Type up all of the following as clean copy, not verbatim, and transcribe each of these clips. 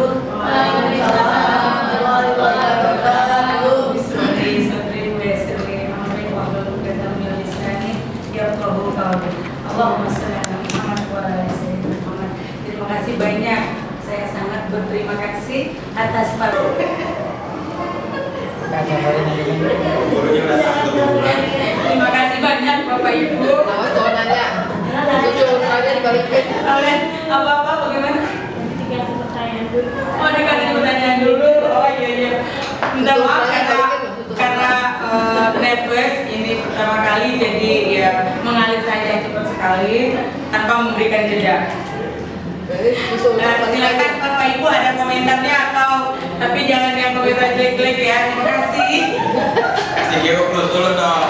wabarakatuh. Allahumma sholli ala Muhammad wa ala ali sayyidina Muhammad. Terima kasih banyak. Saya sangat berterima kasih atas terima kasih banyak Bapak Ibu. Apa-apa bagaimana? Dikasih pertanyaan dulu. Oh, dikasih pertanyaan dulu. Oh iya. Minta maaf karena nervous ini pertama kali, jadi ya mengalir saja cepat sekali tanpa memberikan jeda. Silakan Bapak Ibu ada komentarnya atau tapi jangan yang komentar jelek-jelek ya. Terima kasih. Kasih kira dulu dong.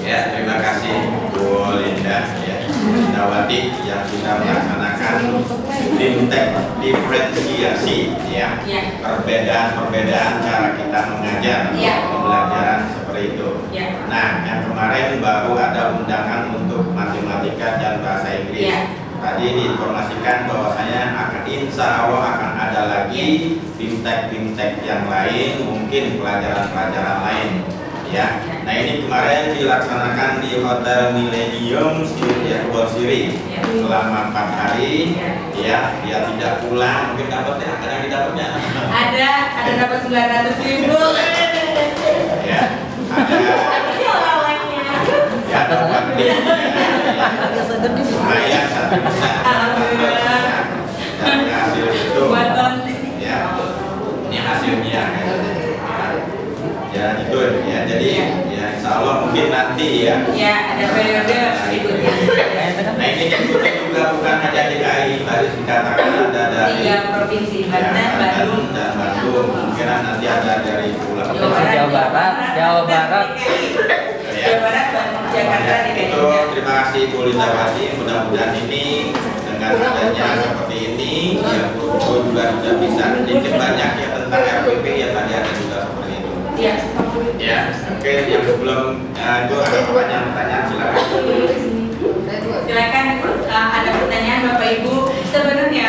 Ya, terima kasih Bu Linda ya, Lindawati yang sudah melaksanakan fintech diferensiasi ya, perbedaan cara kita mengajar, pembelajaran seperti itu. Nah, yang kemarin baru ada undangan untuk matematika dan bahasa Inggris. Tadi diinformasikan bahwasanya insya Allah akan ada lagi fintech yang lain, mungkin pelajaran-pelajaran lain. Ya, nah ini kemarin dilaksanakan di Hotel Millennium Kebon Siri selama 4 hari. Ya, dia tidak pulang, mungkin dapatnya ada yang didapatnya. Ada dapat 900.000. Ya, ada. Ya, dapat lumayan 1 juta. Alhamdulillah. Dan hasil itu. Ya, ini hasilnya. Ya itu ya, jadi ya insya Allah mungkin nanti ya. Ya, ada periode berikutnya. Nah ini juga bukan hanya DKI, tadi dikatakan ada dari 3 provinsi, Banten, Bandung, dan Bandung. Mungkin nanti ada dari Pulau Jawa Barat, Jawa Barat, Bandung, Jakarta, DKI. Itu terima kasih Bu Lindawati. Mudah-mudahan ini dengan adanya seperti ini, ya Bu juga sudah bisa sedikit banyak ya tentang RPP ya tadi ada juga seperti itu. Ya. Ya, oke. Yang sebelum itu ada pertanyaan silakan. Silakan ada pertanyaan Bapak Ibu. Sebenarnya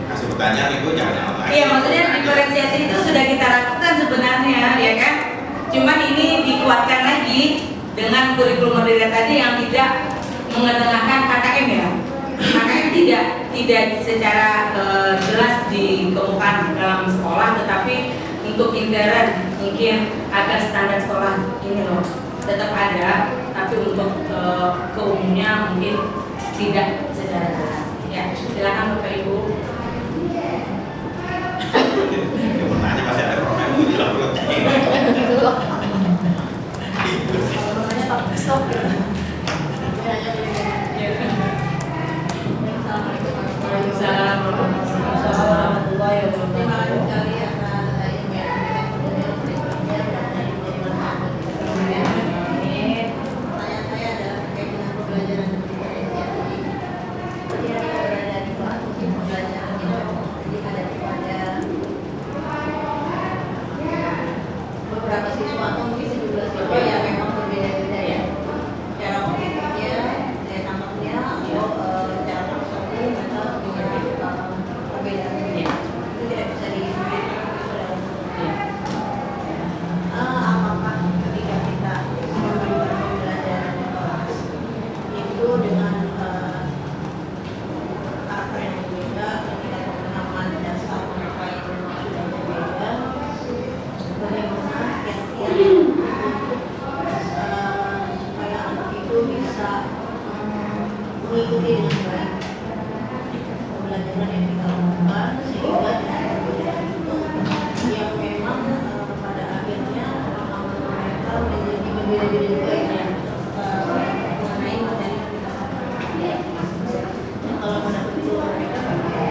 Kasih pertanyaan Ibu jangan lagi. iya, maksudnya diferensiasi itu sudah kita lakukan sebenarnya, ya kan? Cuman ini dikuatkan lagi dengan kurikulum merdeka tadi yang tidak mengetengahkan KKM ya. KKM tidak secara jelas dikemukakan dalam sekolah, tetapi untuk intern mungkin agar standar sekolah ini loh tetap ada, tapi untuk keumumnya mungkin tidak secara jelas. Ya, silakan Bapak Ibu. Pertanyaan masih ada problem Bu di laptop. Waalaikumsalam warahmatullahi wabarakatuh. Beberapa siswa atau mungkin sejumlah siswa yang memang berbeda-beda ya, cara kognitifnya, daya tangkapnya, atau cara langsungnya atau dengan perbedaannya itu tidak bisa diberikan. Apakah ketika kita memberikan pembelajaran di kelas itu dengan karakter yang berbeda, ketika pemahaman dasar mereka itu sudah berbeda, bagaimana supaya anak itu bisa mengikuti dengan baik pembelajaran yang kita lakukan, sehingga dari perbedaan itu yang memang pada akhirnya pemahaman mereka menjadi berbeda-beda juga ya mengenai materi yang kita sampaikan. Kalau pada itu mereka sampai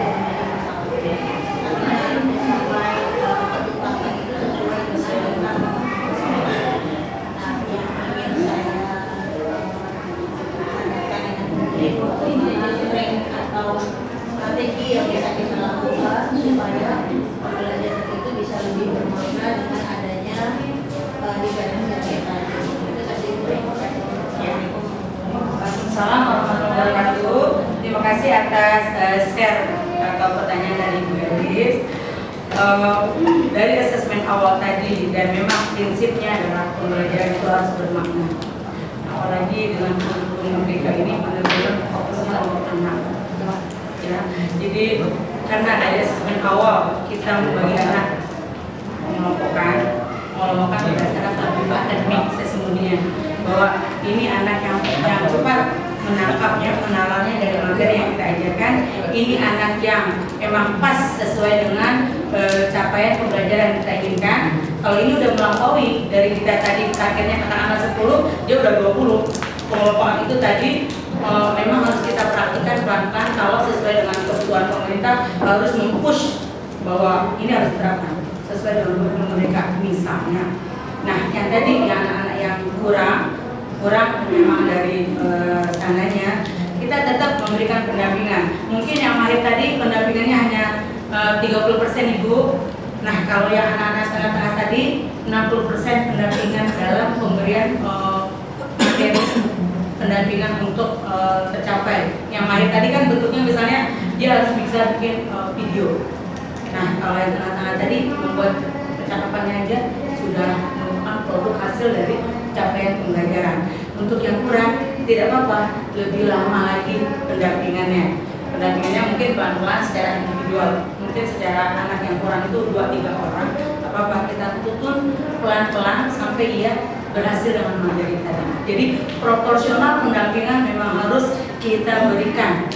Waalaikumsalam warahmatullahi wabarakatuh. Terima kasih atas share atau pertanyaan dari Bu Elis. Dari asesmen awal tadi, dan memang prinsipnya adalah pembelajaran itu harus bermakna. Apalagi dengan kurikulum merdeka ini benar-benar fokusnya untuk anak. Ya, jadi karena dari asesmen awal kita membagi anak mengelompokkan berdasarkan tabel akademik sesungguhnya, bahwa ini anak yang cepat menangkapnya, menalarnya dari materi yang kita ajarkan. Ini anak yang emang pas sesuai dengan capaian pembelajaran yang kita inginkan. Kalau ini udah melampaui dari kita tadi targetnya katakanlah 10, dia udah 20. Pengelompokan itu tadi memang harus kita praktikkan pelan-pelan. Kalau sesuai dengan kebutuhan pemerintah harus mempush bahwa ini harus berapa sesuai dengan kurikulum mereka misalnya. Nah, yang tadi yang anak-anak yang kurang memang dari sananya, kita tetap memberikan pendampingan. Mungkin yang mahir tadi pendampingannya hanya 30% Ibu. Nah, kalau yang anak-anak setengah-tengah tadi 60% pendampingan dalam pemberian materi pendampingan untuk tercapai. Yang mahir tadi kan bentuknya misalnya dia harus bisa bikin video. Nah, kalau yang tengah-tengah tadi membuat percakapannya aja sudah merupakan produk hasil dari capaian pembelajaran. Untuk yang kurang tidak apa-apa, lebih lama lagi pendampingannya. Pendampingannya mungkin pelan-pelan secara individual. Mungkin secara anak yang kurang itu 2-3 orang. Apa-apa kita tuntun pelan-pelan sampai ia berhasil dengan materi tadi. Jadi proporsional pendampingan memang harus kita berikan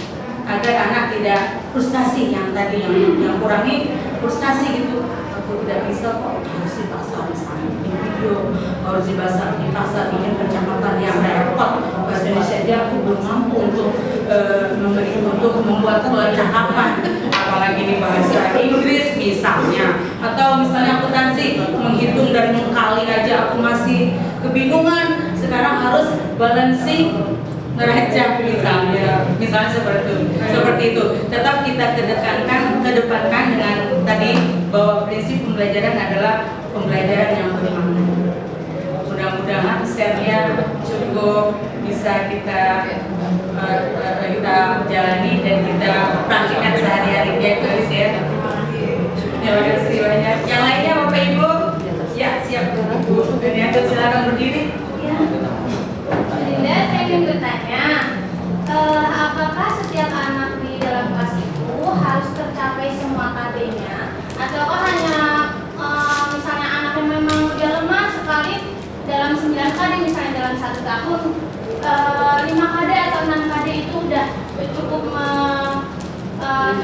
agar anak tidak frustasi yang tadi yang kurangi frustasi gitu. Aku tidak bisa kok, harus dipaksa misalnya bikin video, harus dipaksa bikin percakapan yang repot. Bahasa Indonesia aja aku belum mampu untuk membuat percakapan, apalagi di bahasa Inggris misalnya, atau misalnya akuntansi menghitung dan mengkali aja aku masih kebingungan. Sekarang harus balancing neraca misalnya seperti itu. Tetap kita kedepankan dengan tadi bahwa prinsip pembelajaran adalah pembelajaran yang bermakna. Mudah-mudahan share-nya cukup bisa kita jalani dan kita praktikkan sehari-hari ya guys ya. Terima kasih banyak. Yang lainnya Bapak Ibu? Ya, siap Bu. Dan yang silakan berdiri. Ya. Linda, saya ingin bertanya, apakah setiap anak di dalam kelas itu harus tercapai semua KD-nya, ataukah hanya misalnya anak yang memang udah lemah sekali dalam 9 KD, misalnya dalam 1 tahun 5 KD atau 6 KD itu udah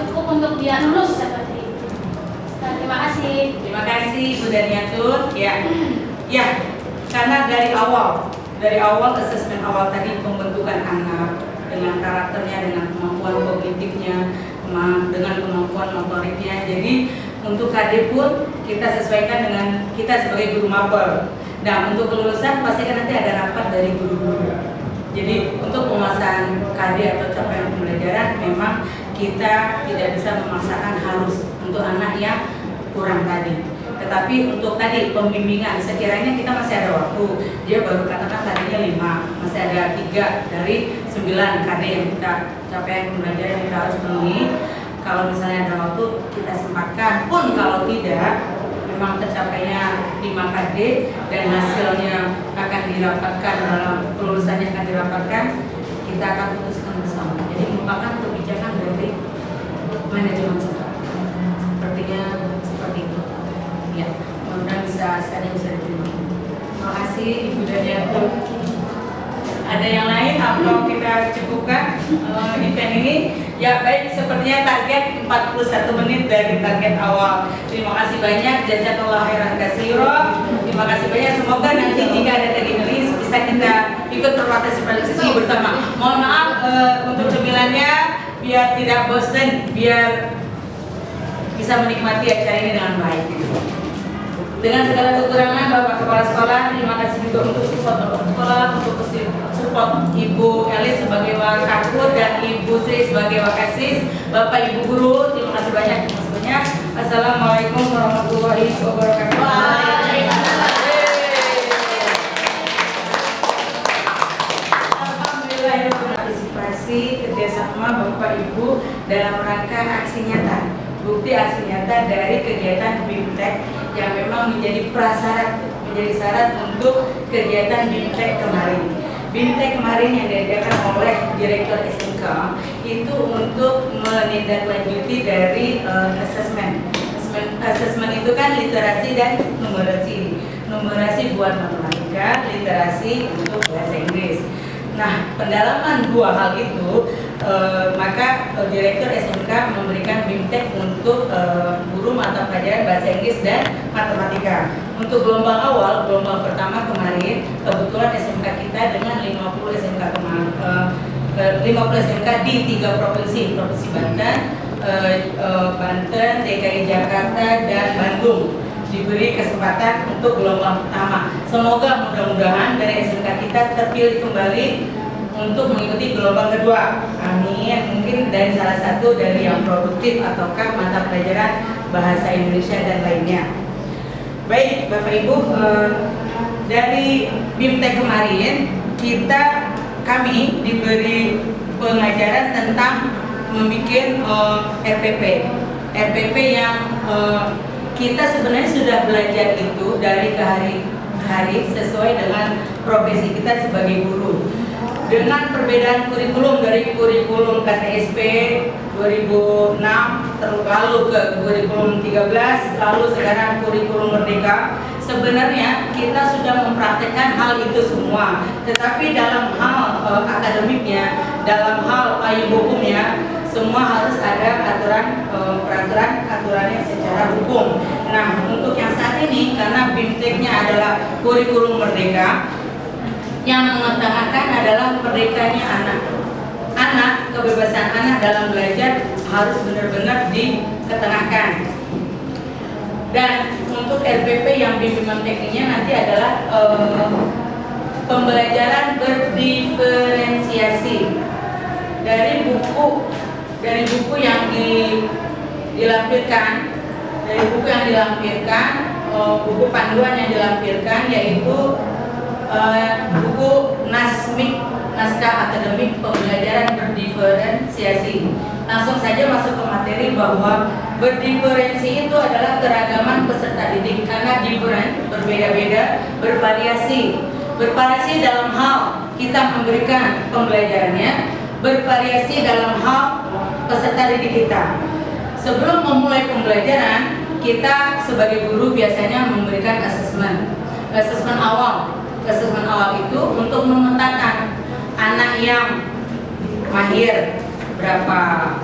cukup untuk dia lulus seperti itu. Terima kasih. Terima kasih Bu Daniatun. Ya, karena dari awal asesmen awal tadi pembentukan anak dengan karakternya, dengan kemampuan kognitifnya, dengan kemampuan motoriknya. Jadi untuk KD pun kita sesuaikan dengan kita sebagai guru mapel. Nah, untuk kelulusan pasti kan nanti ada rapat dari guru-guru. Jadi untuk penguasaan KD atau capaian pembelajaran memang kita tidak bisa memaksakan harus untuk anak yang kurang tadi. Tetapi untuk tadi pembimbingan sekiranya kita masih ada waktu. Dia baru katakan tadinya 5, masih ada 3 dari 9 KD yang kita capaian pembelajaran yang kita harus penuhi. Kalau misalnya ada waktu kita sempatkan. Pun kalau tidak, memang tercapainya 5 KD dan hasilnya akan dirapatkan dalam kelulusannya akan dirapatkan, kita akan putuskan bersama. Jadi merupakan kebijakan dari manajemen sekolah. Sepertinya seperti itu. Ya, mudah-mudahan bisa diterima. Terima kasih Ibu Daniatun. Ada yang lain atau kita cukupkan event ini? Ya baik, sepertinya target 41 menit dari target awal. Terima kasih banyak, jazakallahu khairan katsira. Terima kasih banyak, semoga nanti jika ada tadi bisa kita ikut berpartisipasi bersama. Mohon maaf untuk cemilannya biar tidak bosan, biar bisa menikmati acara ini dengan baik. Dengan segala kekurangan Bapak Kepala Sekolah, terima kasih juga untuk support Bapak Sekolah, untuk support Ibu Elis sebagai Wakakut dan Ibu Sri sebagai Wakasis, Bapak Ibu Guru, terima kasih banyak. Assalamualaikum warahmatullahi wabarakatuh. Alhamdulillah. aksi kerjasama Bapak Ibu dalam rangka aksi nyata, bukti aksi nyata dari kegiatan BIMTEK yang memang menjadi prasyarat, menjadi syarat untuk kegiatan BIMTEK kemarin. BIMTEK kemarin yang diadakan oleh Direktur SMK itu untuk menindaklanjuti dari asesmen. Asesmen itu kan literasi dan numerasi. Numerasi buat matematika, literasi untuk bahasa Inggris. Nah, pendalaman dua hal itu, maka Direktur SMK memberikan BIMTEK untuk guru mata pelajaran bahasa Inggris dan matematika. Untuk gelombang awal, gelombang pertama kemarin, kebetulan SMK kita dengan 50 SMK kemarin, 50 SMK di 3 provinsi, Provinsi Banten, DKI Jakarta, dan Bandung diberi kesempatan untuk gelombang pertama. Semoga mudah-mudahan dari SMK kita terpilih kembali untuk mengikuti gelombang kedua. Amin. Mungkin dari salah satu dari yang produktif ataukah mata pelajaran bahasa Indonesia dan lainnya. Baik, Bapak Ibu, dari BIMTEK kemarin kami diberi pengajaran tentang membuat RPP yang kita sebenarnya sudah belajar itu dari ke hari sesuai dengan profesi kita sebagai guru. Dengan perbedaan kurikulum dari kurikulum KTSP 2006 lalu ke kurikulum 13 lalu sekarang kurikulum Merdeka, sebenarnya kita sudah mempraktekkan hal itu semua, tetapi dalam hal akademiknya, dalam hal payung hukumnya, semua harus ada peraturannya secara hukum. Nah, untuk yang saat ini karena BIMTEK-nya adalah kurikulum Merdeka, yang mengetengahkan adalah merdekanya anak. Kebebasan anak dalam belajar harus benar-benar diketengahkan. Dan untuk RPP yang bimbingan tekniknya nanti adalah pembelajaran berdiferensiasi dari buku yang dilampirkan, buku panduan yang dilampirkan yaitu buku naskah akademik pembelajaran berdiferensiasi. Langsung saja masuk ke materi bahwa berdiferensi itu adalah keragaman peserta didik, karena different berbeda-beda, bervariasi dalam hal kita memberikan pembelajarannya, bervariasi dalam hal peserta didik kita. Sebelum memulai pembelajaran, kita sebagai guru biasanya memberikan asesmen awal. Asesmen awal itu untuk memetakan anak yang mahir berapa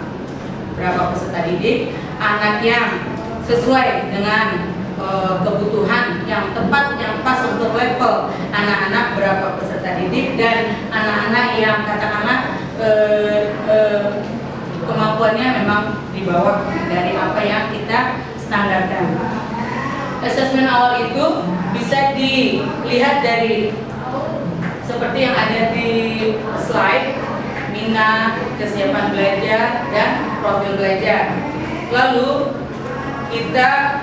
peserta didik, anak yang sesuai dengan kebutuhan yang tepat, yang pas untuk level anak-anak berapa peserta didik, dan anak-anak yang katakanlah kemampuannya memang di bawah dari apa yang kita standarkan. Asesmen awal itu bisa dilihat dari seperti yang ada di slide, minat, kesiapan belajar, dan profil belajar. Lalu kita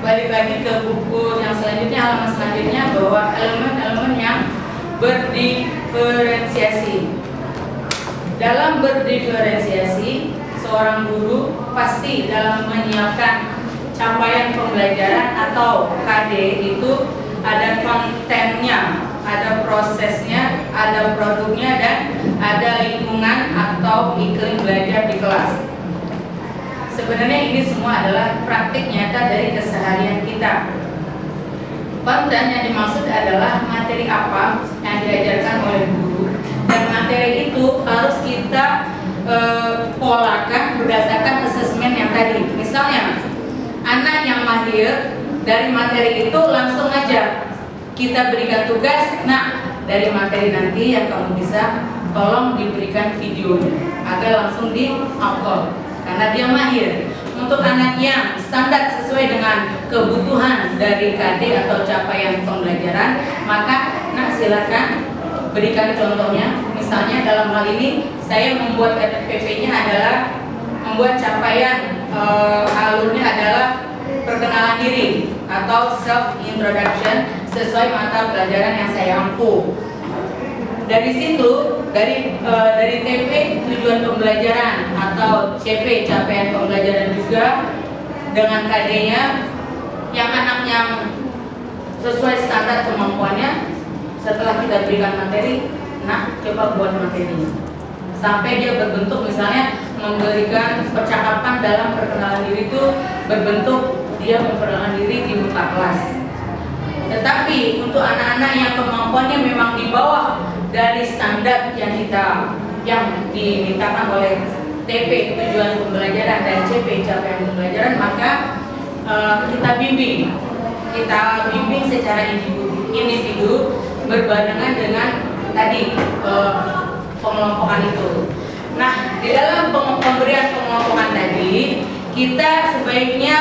balik lagi ke buku yang selanjutnya, halaman selanjutnya, bahwa elemen-elemen yang berdiferensiasi. Dalam berdiferensiasi, seorang guru pasti dalam menyiapkan capaian pembelajaran atau KD itu ada kontennya, ada prosesnya, ada produknya, dan ada lingkungan atau iklim belajar di kelas. Sebenarnya ini semua adalah praktik nyata dari keseharian kita. Konten yang dimaksud adalah materi apa yang diajarkan oleh guru, dan materi itu harus kita polakan berdasarkan asesmen yang tadi. Misalnya, anak yang mahir dari materi itu langsung aja kita berikan tugas. Nah, dari materi nanti yang kamu bisa, tolong diberikan videonya agar langsung di-upload karena dia mahir. Untuk anak yang standar sesuai dengan kebutuhan dari KD atau capaian pembelajaran, maka silakan berikan contohnya. Misalnya dalam hal ini saya membuat RPP-nya adalah membuat capaian alurnya adalah perkenalan diri atau self introduction sesuai mata pelajaran yang saya ampu. dari situ, dari TP tujuan pembelajaran atau CP capaian pembelajaran juga dengan KD-nya yang anak yang sesuai standar kemampuannya. Setelah kita berikan materi, nah coba buat materinya sampai dia berbentuk, misalnya memberikan percakapan dalam perkenalan diri itu berbentuk dia memperkenalkan diri di muka kelas. Tetapi untuk anak-anak yang kemampuannya memang di bawah dari standar yang dimintakan oleh TP tujuan pembelajaran dan CP capaian pembelajaran, maka kita bimbing secara individu berbarengan dengan tadi pengelompokan itu. Nah, di dalam pemberian pengelompokan tadi kita sebaiknya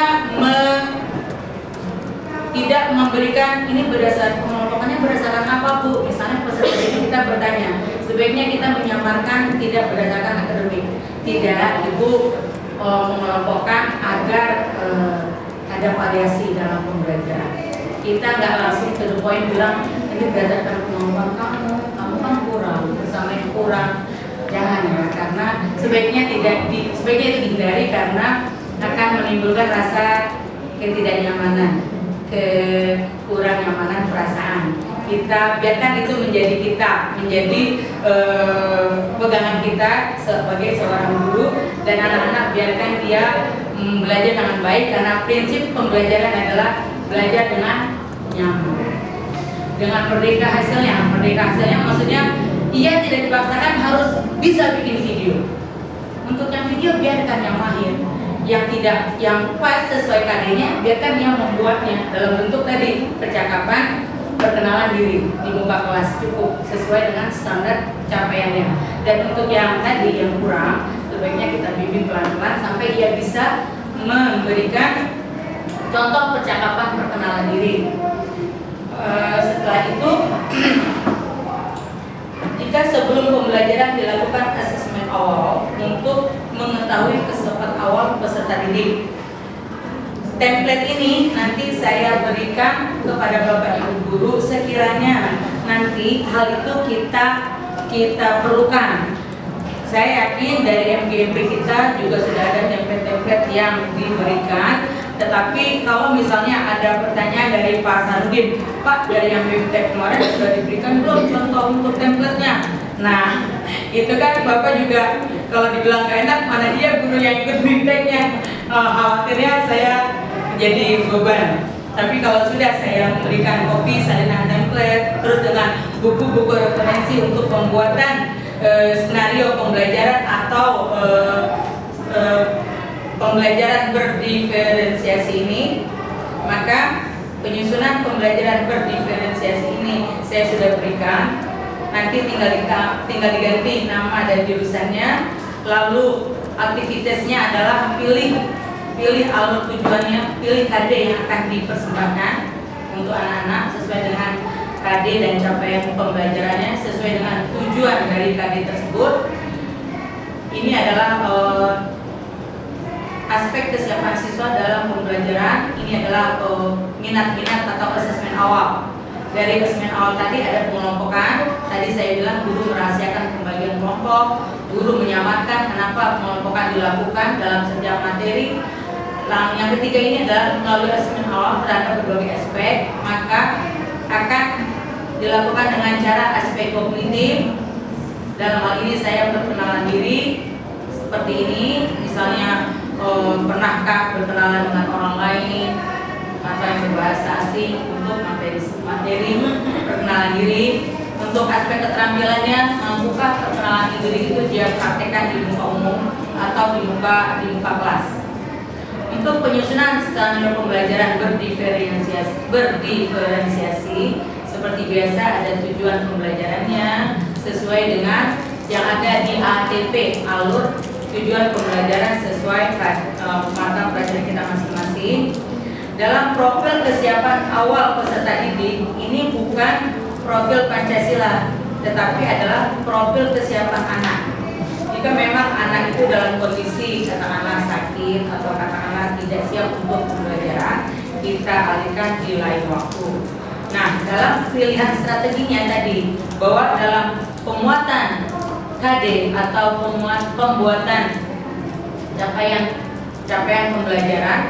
tidak memberikan ini pengelompokannya berdasarkan apa Bu? Misalnya peserta didik kita bertanya, sebaiknya kita menyamarkan tidak berdasarkan akademik. Tidak, Ibu mengelompokkan agar ada variasi dalam pembelajaran. Kita nggak langsung to the point bilang ini berdasarkan kemampuan kamu kan kurang, bersama yang kurang. Jangan ya, karena sebaiknya itu dihindari karena akan menimbulkan rasa ketidaknyamanan, kurang nyamanan perasaan. Kita biarkan itu menjadi pegangan kita sebagai seorang guru, dan anak-anak biarkan dia belajar dengan baik karena prinsip pembelajaran adalah belajar dengan nyaman, dengan merdeka hasilnya. Merdeka hasilnya maksudnya ia tidak dipaksakan harus bisa bikin video. Untuk yang video biarkan yang mahir, yang pas sesuai KD-nya biarkan yang membuatnya dalam bentuk tadi percakapan, perkenalan diri di muka kelas, cukup sesuai dengan standar capaiannya. Dan untuk yang tadi yang kurang, sebaiknya kita bimbing pelan-pelan sampai ia bisa memberikan contoh percakapan perkenalan diri. Setelah itu jika sebelum pembelajaran dilakukan asesmen awal untuk mengetahui kesiapan awal peserta didik. Template ini nanti saya berikan kepada Bapak Ibu guru sekiranya nanti hal itu kita perlukan. Saya yakin dari MGMP kita juga sudah ada template-template yang diberikan. Tetapi kalau misalnya ada pertanyaan dari Pak Sarudin, Pak, dari yang BMTEK kemarin sudah diberikan belum contoh untuk template-nya? Nah, itu kan Bapak juga kalau dibilang gak enak, mana dia guru yang ikut BMTEK-nya. Khawatirnya saya jadi beban. Tapi kalau sudah saya memberikan kopi salinan template, terus dengan buku-buku referensi untuk pembuatan skenario pembelajaran atau pembelajaran berdiferensiasi ini, maka penyusunan pembelajaran berdiferensiasi ini saya sudah berikan. Nanti tinggal diganti nama dan jurusannya. Lalu aktivitasnya adalah pilih alur tujuannya, pilih KD yang akan dipersembahkan untuk anak-anak sesuai dengan KD dan capaian pembelajarannya sesuai dengan tujuan dari KD tersebut. Ini adalah aspek kesiapan siswa dalam pembelajaran. Ini adalah minat-minat atau asesmen awal. Dari asesmen awal tadi ada pengelompokan. Tadi saya bilang guru merahasiakan pembagian kelompok, guru menyamarkan kenapa pengelompokan dilakukan dalam setiap materi. Yang ketiga ini adalah melalui asesmen awal terhadap berbagai aspek, maka akan dilakukan dengan cara aspek kognitif. Dalam hal ini saya perkenalan diri seperti ini, misalnya pernahkah berkenalan dengan orang lain atau yang berbahasa asing untuk materi perkenalan diri. Untuk aspek keterampilannya, mampukah perkenalan diri itu dia praktekkan di muka umum atau di muka kelas. Untuk penyusunan skenario pembelajaran berdiferensiasi seperti biasa ada tujuan pembelajarannya sesuai dengan yang ada di ATP, alur tujuan pembelajaran sesuai mata pelajaran kita masing-masing. Dalam profil kesiapan awal peserta didik, ini bukan profil Pancasila, tetapi adalah profil kesiapan anak. Jika memang anak itu dalam kondisi katakanlah sakit atau katakanlah tidak siap untuk pembelajaran, kita alihkan di lain waktu. Nah, dalam pilihan strateginya tadi bahwa dalam pemuatan KD atau pembuatan capaian pembelajaran,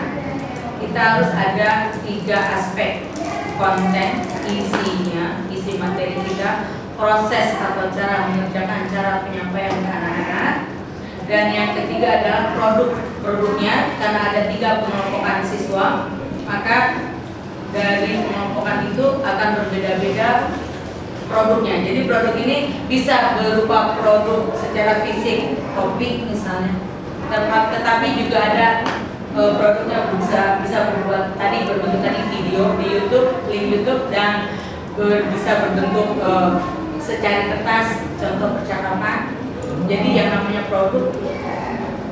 kita harus ada 3 aspek: konten, isinya, isi materi kita, proses atau cara mengerjakan, cara penyampaian ke anak-anak, dan yang ketiga adalah produknya. Karena ada 3 pengelompokan siswa, maka dari pengelompokan itu akan berbeda-beda produknya. Jadi produk ini bisa berupa produk secara fisik, topik misalnya, tetapi juga ada produknya bisa berbuat berbentuk video di YouTube, link YouTube, dan bisa berbentuk secara kertas, contoh percakapan. Jadi yang namanya produk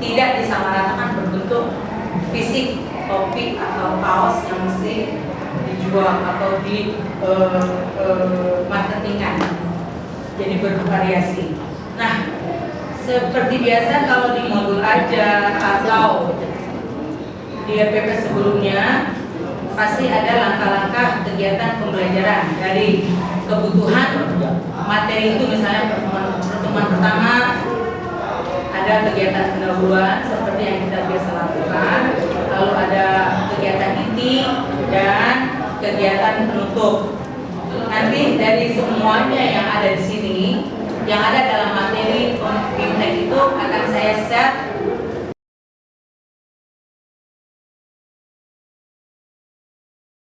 tidak disamaratakan berbentuk fisik, topik atau kaos yang mesti dijual atau di marketingkan. Jadi bervariasi. Nah, seperti biasa kalau di modul ajar atau di RPP sebelumnya pasti ada langkah-langkah kegiatan pembelajaran dari kebutuhan materi itu. Misalnya pertemuan pertama ada kegiatan pendahuluan seperti yang kita biasa lakukan, lalu ada kegiatan inti dan kegiatan penutup. Nanti dari semuanya yang ada di sini, yang ada dalam materi BIMTEK itu akan saya share